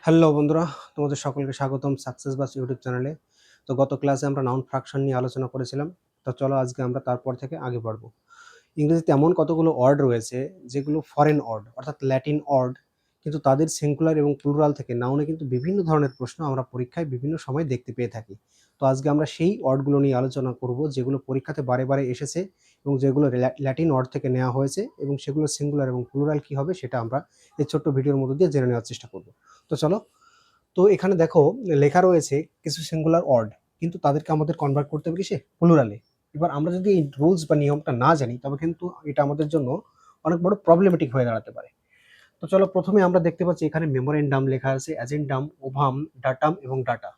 Hello বন্ধুরা, তোমাদের সকলকে স্বাগতম সাকসেস বাস ইউটিউব চ্যানেলে। তো গত ক্লাসে আমরা নাউন ফ্রাকশন নিয়ে আলোচনা করেছিলাম। তো চলো আজকে আমরা তারপর থেকে আগে বাড়বো। ইংরেজিতে এমন কতগুলো ওয়ার্ড রয়েছে যেগুলো ফরেন ওয়ার্ড অর্থাৎ ল্যাটিন ওয়ার্ড, কিন্তু তাদের সিঙ্গুলার এবং প্লুরাল থেকে নাউনে কিন্তু বিভিন্ন ধরনের প্রশ্ন আমরা পরীক্ষায় বিভিন্ন সময় দেখতে পেয়ে থাকি। তো আজকে আমরা সেই ওয়ার্ডগুলো নিয়ে আলোচনা করব যেগুলো পরীক্ষাতে বারে বারে এসেছে এবং যেগুলো ল্যাটিন ওয়ার্ড থেকে নেওয়া হয়েছে, এবং সেগুলো সিঙ্গুলার এবং প্লুরাল কী হবে সেটা আমরা এই ছোট্ট ভিডিওর মধ্যে দিয়ে জেনে নেওয়ার চেষ্টা করব। তো চলো। তো এখানে দেখো লেখা রয়েছে কিছু সিঙ্গুলার ওয়ার্ড, কিন্তু তাদেরকে আমাদের কনভার্ট করতে হবে কিসে? প্লুরালে। এবার আমরা যদি এই রুলস বা নিয়মটা না জানি তবে কিন্তু এটা আমাদের জন্য অনেক বড় প্রবলেমেটিক হয়ে দাঁড়াতে পারে। তো চলো, প্রথমে আমরা দেখতে পাচ্ছি এখানে মেমোরেন্ডাম লেখা আছে, অ্যাজেন্ডাম, ওভাম, ডাটাম এবং ডাটা।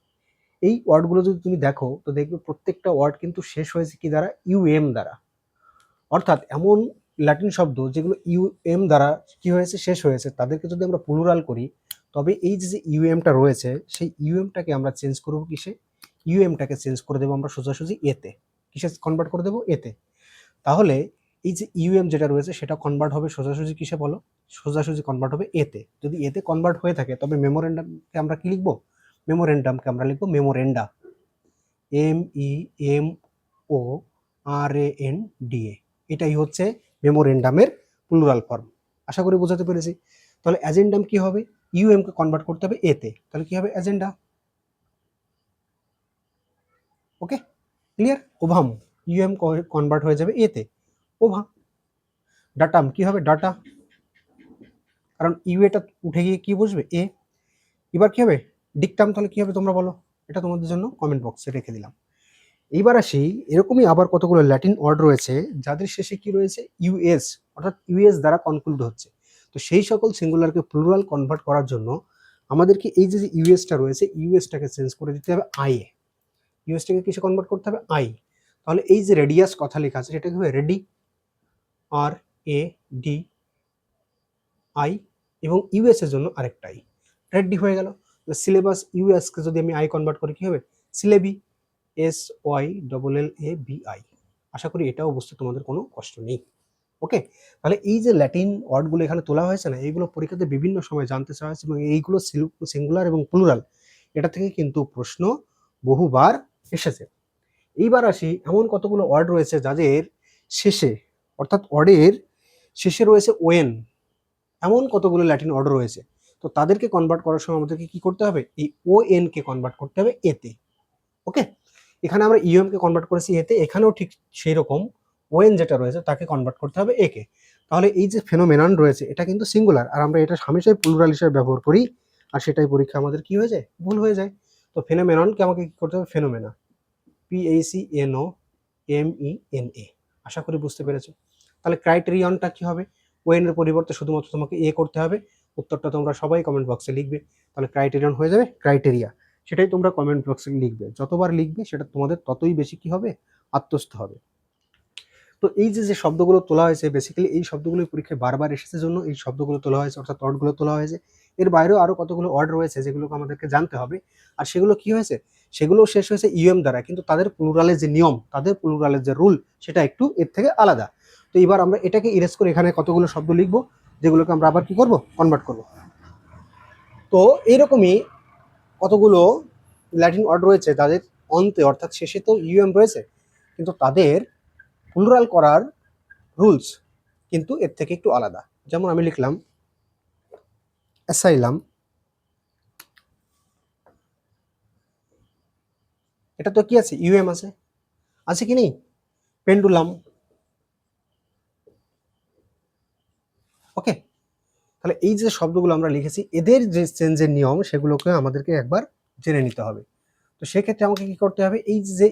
এই ওয়ার্ডগুলো যদি তুমি দেখো তো দেখবে প্রত্যেকটা ওয়ার্ড কিন্তু শেষ হয়েছে কি দ্বারা? ইউএম দ্বারা। অর্থাৎ এমন ল্যাটিন শব্দ যেগুলো ইউএম দ্বারা কি হয়েছে? শেষ হয়েছে। তাদেরকে যদি আমরা প্লুরাল করি তবে এই যে ইউএমটা রয়েছে সেই ইউএমটাকে আমরা চেঞ্জ করবো কিসে? ইউএমটাকে চেঞ্জ করে দেবো আমরা সোজাসুজি এতে। কিসে কনভার্ট করে দেবো? এতে। তাহলে এই যে ইউএম যেটা রয়েছে সেটা কনভার্ট হবে সোজাসুজি কিসে বলো? সোজাসুজি কনভার্ট হবে এতে। যদি এতে কনভার্ট হয়ে থাকে তবে মেমোরেন্ডামকে আমরা কি লিখবো? মেমোরেন্ডামকে আমরা লিখবো মেমোরেন্ডা। MEMORANDA। এটাই হচ্ছে মেমোরেন্ডামের প্লুরাল ফর্ম। আশা করি বোঝাতে পেরেছি। তাহলে অ্যাজেন্ডাম কি হবে? ইউএম কে কনভার্ট করতে হবে এতে, তাহলে কি হবে? অ্যাজেন্ডা। ওকে, ক্লিয়ার? ওভাম, ইউএম কনভার্ট হয়ে যাবে এতে, ওভা। ডাটাম কি হবে? ডাটা, কারণ ইউ এটা উঠে গিয়ে কি বুঝবে? এ। এবার কি হবে? ডিকটাম, তাহলে কি হবে তোমরা বলো? এটা তোমাদের জন্য কমেন্ট বক্সে রেখে দিলাম। এইবার আসি, এরকমই আবার কতগুলো ল্যাটিন ওয়ার্ড রয়েছে যাদের শেষে কি রয়েছে? ইউএস, অর্থাৎ ইউএস দ্বারা কনক্লুড হচ্ছে। তো সেই সকল সিঙ্গুলারকে প্লুরাল কনভার্ট করার জন্য আমাদেরকে এই যে ইউএসটা রয়েছে ইউএসটাকে চেঞ্জ করে দিতে হবে আই এ। ইউএসটাকে কিসে কনভার্ট করতে হবে? আই। তাহলে এই যে রেডিয়াস কথা লেখা আছে সেটা কি হবে? রেডি, RADI, এবং ইউএস এর জন্য আরেকটা আই, রেডি হয়ে গেল। সিলেবাস ইউএসকে যদি আমি আই কনভার্ট করি কি হবে? Syllabi, SYLLABI। আশা করি এটাও বুঝতে তোমাদের কোনো কষ্ট নেই। ওকে, তাহলে এই যে ল্যাটিন ওয়ার্ডগুলো এখানে তোলা হয়েছে না, এইগুলো পরীক্ষাতে বিভিন্ন সময় জানতে চাওয়া হয়েছে, এবং এইগুলো সিঙ্গুলার এবং প্লুরাল, এটা থেকে কিন্তু প্রশ্ন বহুবার এসেছে। এইবার আসি, এমন কতগুলো ওয়ার্ড রয়েছে যাদের শেষে, অর্থাৎ ওয়ার্ডের শেষে রয়েছে ওয়েন। এমন কতগুলো ল্যাটিন ওয়ার্ড রয়েছে, তো তাদেরকে কনভার্ট করার সময় আমাদেরকে কি করতে হবে? এই ON কে কনভার্ট করতে হবে এতে। ওকে, এখানে আমরা ইউএম কে কনভার্ট করেছি এতে, এখানেও ঠিক সেই রকম ওয়েন যেটা রয়েছে তাকে কনভার্ট করতে হবে একে। তাহলে এই যে ফেনোমেনন রয়েছে এটা কিন্তু সিঙ্গুলার, আর আমরা এটা হামেশাই প্লুরাল হিসেবে ব্যবহার করি, আর সেটাই পরীক্ষা আমাদের কি হয়ে যায়? ভুল হয়ে যায়। তো ফেনোমেননকে আমাকে কি করতে হবে? Phenomena, PACNOMENA। আশা করি বুঝতে পেরেছো। তাহলে ক্রাইটেরিয়নটা কি হবে? ওয়েনের পরিবর্তে শুধুমাত্র তোমাকে এ করতে হবে। উত্তরটা তোমরা সবাই কমেন্ট বক্সে লিখবে। তাহলে ক্রাইটেরিয়ন হয়ে যাবে ক্রাইটেরিয়া। সেটাই তোমরা কমেন্ট বক্সে লিখবে। যতবার লিখবে সেটা তোমাদের ততই বেশি কি হবে? আত্মস্থ হবে। তো এই যে শব্দগুলো তোলা হয়েছে, বেসিক্যালি এই শব্দগুলো পরীক্ষায় বারবার এসেছে জন্য এই শব্দগুলো তোলা হয়েছে, অর্থাৎ ওয়ার্ডগুলো তোলা হয়েছে। এর বাইরেও আরো কতগুলো ওয়ার্ড রয়েছে যেগুলোকে আমাদেরকে জানতে হবে। আর সেগুলো কি হয়েছে? সেগুলো শেষ হয়েছে ইউএম দ্বারা, কিন্তু তাদের প্লুরালের যে নিয়ম, তাদের প্লুরালের যে রুল, সেটা একটু এর থেকে আলাদা। তো এবার আমরা এটাকে ইরেজ করে এখানে কতগুলো শব্দ লিখবো যেগুলোকে আমরা আবার কি করব? কনভার্ট করব। তো এইরকমই কতগুলো ল্যাটিন ওয়ার্ড রয়েছে যাদের অন্তে অর্থাৎ শেষে তো ইউএম রয়েছে, কিন্তু তাদের প্লুরাল করার রুলস কিন্তু এর থেকে একটু আলাদা। যেমন আমি লিখলাম অ্যাসাইলাম, এটা তো কি আছে? ইউএম আছে, আছে কি নেই? পেন্ডুলাম। ওকে, তাহলে এই যে শব্দগুলো আমরা লিখেছি এদের যে চেঞ্জের নিয়ম সেগুলোকে আমাদেরকে একবার জেনে নিতে হবে। তো সেক্ষেত্রে আমাকে কি করতে হবে? এই যে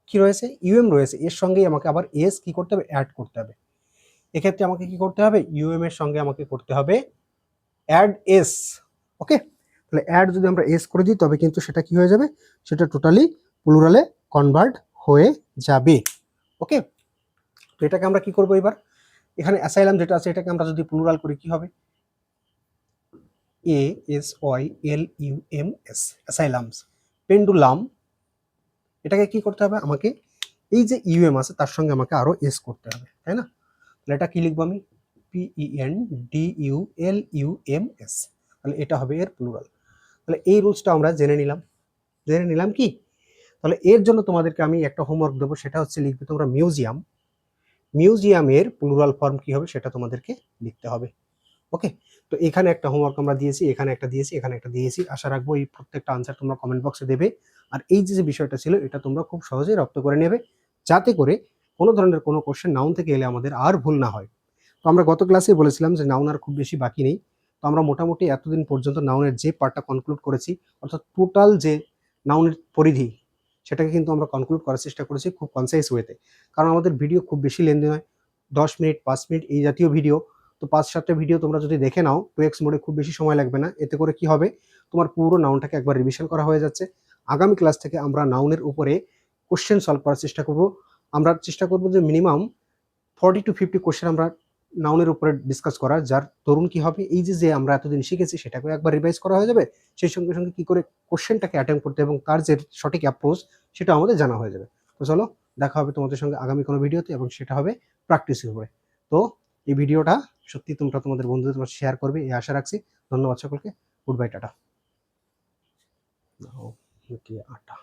কি রয়েছে? ইউএম রয়েছে, এর সঙ্গেই আমাকে আবার এস কি করতে হবে? অ্যাড করতে হবে। এক্ষেত্রে আমাকে কি করতে হবে? ইউএম এর সঙ্গে আমাকে করতে হবে অ্যাড এস। ওকে, তাহলে অ্যাড যদি আমরা এস করে দিই তবে কিন্তু সেটা কি হয়ে যাবে? সেটা টোটালি প্লুরালে কনভার্ট হয়ে যাবে। ওকে, তো এটাকে আমরা কি করব এবার? এখানে অ্যাসাইলাম যেটা আছে এটাকে আমরা যদি প্লুরাল করি কি হবে? ASYLUMS, অ্যাসাইলামস। পেন্ডুলাম, এটাকে কি করতে হবে? আমাকে এই যে ইউএম আছে তার সঙ্গে আমাকে আরো এস করতে হবে, তাই না? তাহলে এটা কি লিখবো আমি? PENDULUMS। তাহলে এটা হবে এর প্লুরাল। তাহলে এই রুলসটা আমরা জেনে নিলাম কি? তাহলে এর জন্য তোমাদেরকে আমি একটা হোমওয়ার্ক দেবো, সেটা হচ্ছে লিখবে তোমরা মিউজিয়াম। মিউজিয়ামের প্লুরাল ফর্ম কি হবে সেটা তোমাদেরকে লিখতে হবে। ওকে, তো এখানে একটা হোমওয়ার্ক আমরা দিয়েছি, এখানে একটা দিয়েছি, এখানে একটা দিয়েছি। আশা রাখবো এই প্রত্যেকটা আনসার তোমরা কমেন্ট বক্সে দেবে। আর এই যে বিষয়টা ছিল এটা তোমরা খুব সহজেই রপ্ত করে নেবে, যাতে করে কোনো ধরনের কোনো কোশ্চেন নাউন থেকে এলে আমাদের আর ভুল না হয়। তো আমরা গত ক্লাসে বলেছিলাম যে নাউন আর খুব বেশি বাকি নেই। তো আমরা মোটামুটি এতদিন পর্যন্ত নাউনের যে পার্টটা কনক্লুড করেছি, অর্থাৎ টোটাল যে নাউনের পরিধি, সেটাকে কিন্তু আমরা কনক্লুড করার চেষ্টা করেছি খুব কনসাইজ ওয়েতে। কারণ আমাদের ভিডিও খুব বেশি লেন্দি নয়, 10 মিনিট 5 মিনিট এই জাতীয় ভিডিও। তো 5-7টা ভিডিও তোমরা যদি দেখে নাও 2x মোডে, খুব বেশি সময় লাগবে না। এতে করে কি হবে, তোমার পুরো নাউনটাকে একবার রিভিশন করা হয়ে যাচ্ছে। আগামী ক্লাস থেকে আমরা নাউনের উপরে কোশ্চেন সলভ করার চেষ্টা করব। আমরা চেষ্টা করব যে মিনিমাম 40 to 50 কোশ্চেন আমরা নাউনের উপরে ডিসকাস করার, যার দরুন কি হবে, এই যে আমরা এতদিন শিখেছি সেটাকে একবার রিভাইজ করা হয়ে যাবে। সেই সঙ্গে সঙ্গে কি করে কোশ্চেনটাকে অ্যাটেম্প করতে এবং তার যে সঠিক অ্যাপ্রোচ সেটা আমাদের জানা হয়ে যাবে। তো চলো, দেখা হবে তোমাদের সঙ্গে আগামী কোনো ভিডিওতে, এবং সেটা হবে প্র্যাকটিসের উপরে। তো এই ভিডিওটা সত্যি তোমরা তোমাদের বন্ধুদের তোমার শেয়ার করবে এই আশা রাখছি। ধন্যবাদ সকলকে। Good bye, tata. আটা